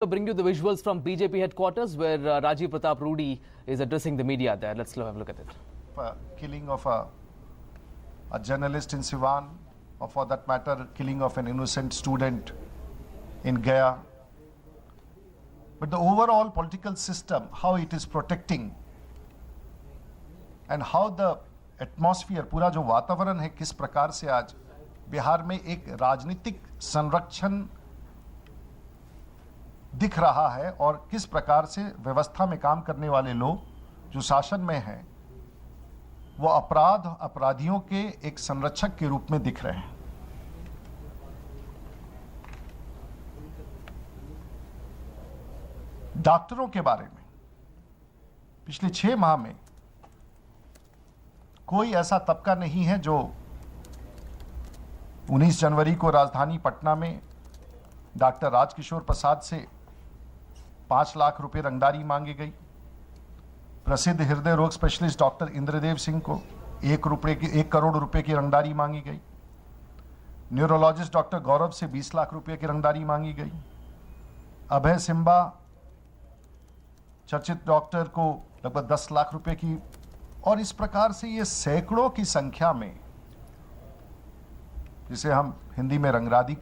To bring you the visuals from BJP headquarters where Rajiv Pratap Rudy is addressing the media there. Let's have a look at it. Killing of a journalist in Siwan, or for that matter, killing of an innocent student in Gaya. But the overall political system, how it is protecting and how the atmosphere, पूरा जो वातावरण है, किस प्रकार से आज बिहार में एक राजनीतिक संरक्षण दिख रहा है और किस प्रकार से व्यवस्था में काम करने वाले लोग जो शासन में हैं वो अपराधियों के एक संरक्षक के रूप में दिख रहे हैं। डॉक्टरों के बारे में पिछले 6 माह में कोई ऐसा तबका नहीं है जो 19 जनवरी को राजधानी पटना में डॉक्टर राजकिशोर प्रसाद से 5 लाख रुपए रंगदारी मांगी गई। प्रसिद्ध हृदय रोग स्पेशलिस्ट डॉक्टर इंद्रदेव सिंह को 1 करोड़ रुपए की रंगदारी मांगी गई। न्यूरोलॉजिस्ट डॉक्टर गौरव से 20 लाख रुपए की रंगदारी मांगी गई। अभय सिम्बा चर्चित डॉक्टर को लगभग 10 लाख रुपए की, और इस प्रकार से ये सैकड़ों की संख्या में, जिसे हम हिंदी में रंगदारी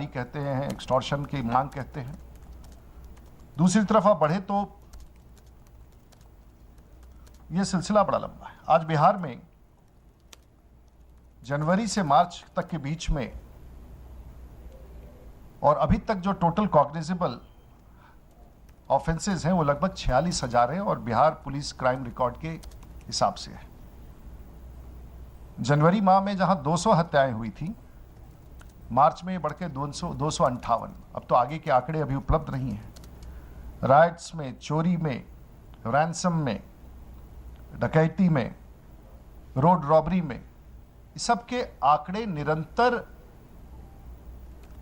कहते हैं, एक्सटॉर्शन की मांग कहते हैं। दूसरी तरफ आप बढ़े तो यह सिलसिला बड़ा लंबा है। आज बिहार में जनवरी से मार्च तक के बीच में और अभी तक जो टोटल कॉग्निजेबल ऑफेंसेस हैं वो लगभग 46,000 है और बिहार पुलिस क्राइम रिकॉर्ड के हिसाब से है। जनवरी माह में जहां 200 हत्याएं हुई थी, मार्च में बढ़ के 258। अब तो आगे के आंकड़े अभी उपलब्ध नहीं हैं। राइट्स में, चोरी में, रैंसम में, डकैती में, रोड रॉबरी में, इस सब के आंकड़े निरंतर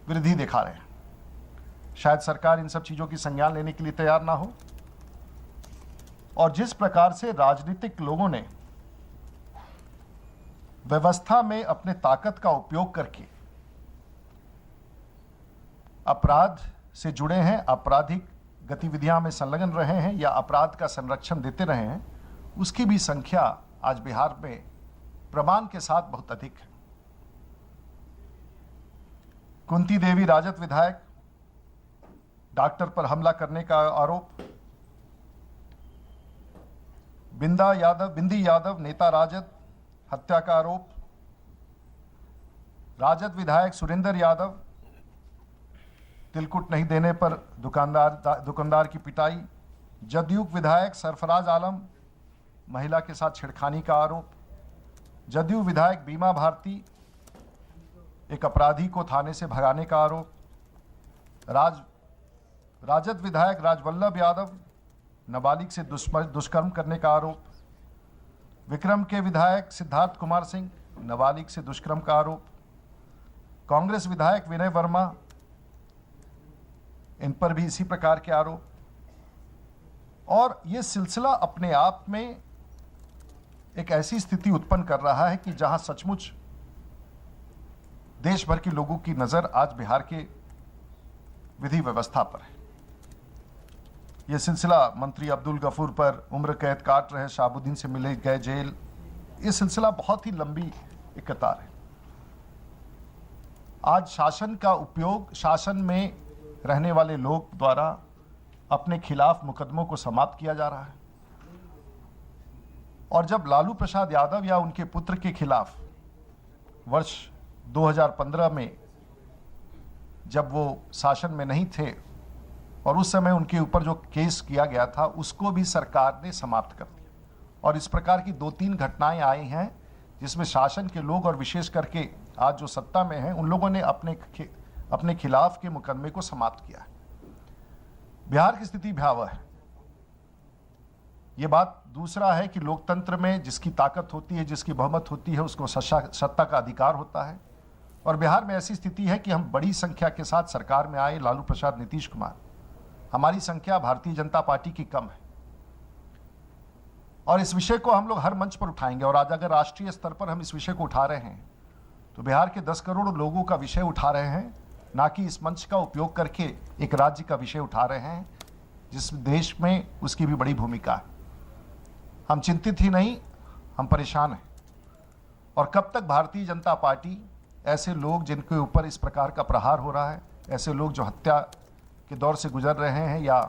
वृद्धि दिखा रहे हैं। शायद सरकार इन सब चीजों की संज्ञान लेने के लिए तैयार ना हो, और जिस प्रकार से राजनीतिक लोगों ने व्यवस्था में अपने ताकत का उपयोग करके अपराध से जुड़े हैं, आपराधिक गतिविधियां में संलग्न रहे हैं या अपराध का संरक्षण देते रहे हैं, उसकी भी संख्या आज बिहार में प्रमाण के साथ बहुत अधिक है। कुंती देवी राजद विधायक, डॉक्टर पर हमला करने का आरोप। बिंदी यादव नेता राजद, हत्या का आरोप। राजद विधायक सुरेंद्र यादव, तिलकुट नहीं देने पर दुकानदार की पिटाई। जदयू विधायक सरफराज आलम, महिला के साथ छेड़खानी का आरोप। जदयू विधायक बीमा भारती, एक अपराधी को थाने से भगाने का आरोप। राजद विधायक राजवल्लभ यादव, नाबालिग से दुष्कर्म करने का आरोप। विक्रम के विधायक सिद्धार्थ कुमार सिंह, नाबालिग से दुष्कर्म का आरोप। कांग्रेस विधायक विनय वर्मा, इन पर भी इसी प्रकार के आरोप। और यह सिलसिला अपने आप में एक ऐसी स्थिति उत्पन्न कर रहा है कि जहां सचमुच देश भर के लोगों की नजर आज बिहार के विधि व्यवस्था पर है। यह सिलसिला मंत्री अब्दुल गफूर पर उम्र कैद काट रहे शाहबुद्दीन से मिले गए जेल, यह सिलसिला बहुत ही लंबी एक कतार है। आज शासन का उपयोग शासन में रहने वाले लोग द्वारा अपने खिलाफ मुकदमों को समाप्त किया जा रहा है। और जब लालू प्रसाद यादव या उनके पुत्र के खिलाफ वर्ष 2015 में जब वो शासन में नहीं थे और उस समय उनके ऊपर जो केस किया गया था उसको भी सरकार ने समाप्त कर दिया। और इस प्रकार की 2-3 घटनाएं आई हैं जिसमें शासन के लोग और विशेष करके आज जो सत्ता में हैं उन लोगों ने अपने खिलाफ के मुकदमे को समाप्त किया है। बिहार की स्थिति भयावह है। यह बात दूसरा है कि लोकतंत्र में जिसकी ताकत होती है, जिसकी बहुमत होती है, उसको सत्ता का अधिकार होता है। और बिहार में ऐसी स्थिति है कि हम बड़ी संख्या के साथ सरकार में आए, लालू प्रसाद, नीतीश कुमार, हमारी संख्या भारतीय जनता पार्टी की कम है। और इस विषय को हम लोग हर मंच पर उठाएंगे। और आज अगर राष्ट्रीय स्तर पर हम इस विषय को उठा रहे हैं तो बिहार के 10 करोड़ लोगों का विषय उठा रहे हैं ना कि इस मंच का उपयोग करके एक राज्य का विषय उठा रहे हैं जिस देश में उसकी भी बड़ी भूमिका है। हम चिंतित ही नहीं, हम परेशान हैं। और कब तक भारतीय जनता पार्टी ऐसे लोग जिनके ऊपर इस प्रकार का प्रहार हो रहा है, ऐसे लोग जो हत्या के दौर से गुजर रहे हैं या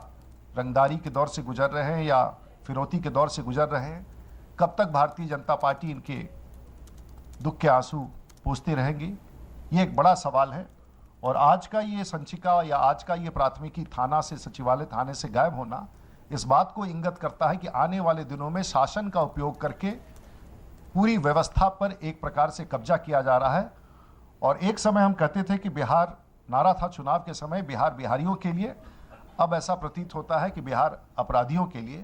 रंगदारी के दौर से गुजर रहे हैं या फिरौती के दौर से गुजर रहे हैं, कब तक भारतीय जनता पार्टी इनके दुख के आंसू पोंछती रहेंगी? ये एक बड़ा सवाल है। और आज का ये संचिका या आज का ये प्राथमिकी थाना से, सचिवालय थाने से गायब होना इस बात को इंगित करता है कि आने वाले दिनों में शासन का उपयोग करके पूरी व्यवस्था पर एक प्रकार से कब्जा किया जा रहा है। और एक समय हम कहते थे कि बिहार, नारा था चुनाव के समय, बिहार बिहारियों के लिए। अब ऐसा प्रतीत होता है कि बिहार अपराधियों के लिए।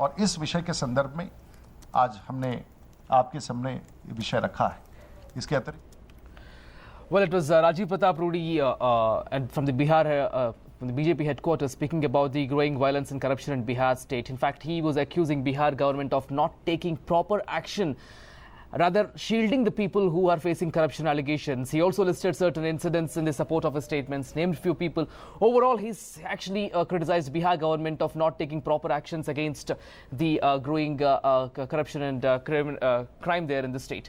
और इस विषय के संदर्भ में आज हमने आपके सामने विषय रखा है। इसके अतिरिक्त Well, it was Rajiv Pratap Rudy and from the Bihar, from the BJP headquarters, speaking about the growing violence and corruption in Bihar state. In fact, he was accusing Bihar government of not taking proper action, rather shielding the people who are facing corruption allegations. He also listed certain incidents in the support of his statements, named few people. Overall, he's actually criticized Bihar government of not taking proper actions against the growing corruption and crime there in the state.